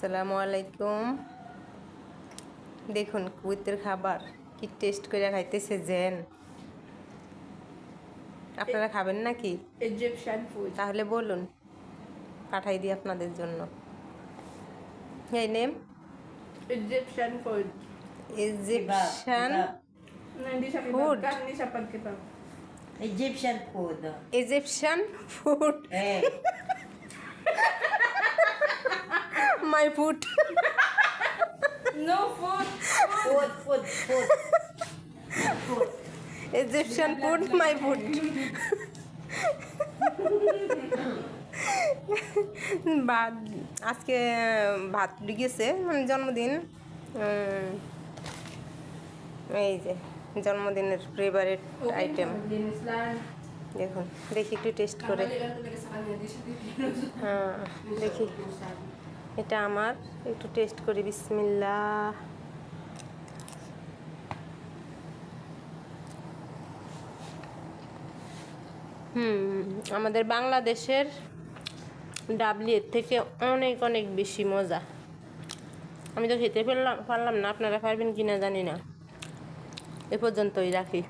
আসসালামু আলাইকুম। দেখুন কুইতের খাবার কি টেস্ট করে খাইতেছে জেন। আপনারা খাবেন নাকি? Egyptian food. তাহলে বলুন, পাঠাই দিই আপনাদের জন্য। এই name Egyptian food. Egyptian No, hindi siya Food. kebab. Hindi siya pag-kebab. Egyptian food. Egyptian food Eh, my food. No food. food. Egyptian food my food. ভাত আজকে ভাত গেছে জন্মদিন। এই যে জন্মদিনের ফেভারিট আইটেম। Dinis lang. দেখুন, দেখি একটু টেস্ট করে। Kamali lang talaga sa kanya. Hindi siya titilos. হ্যাঁ দেখি, এটা আমার একটু টেস্ট করি। বিসমিল্লাহ। আমাদের বাংলাদেশের ডাবলি এর থেকে অনেক অনেক বেশি মজা। আমি তো খেতে পারলাম না, আপনারা পারবেন কিনা জানি না। এ পর্যন্তই রাখি।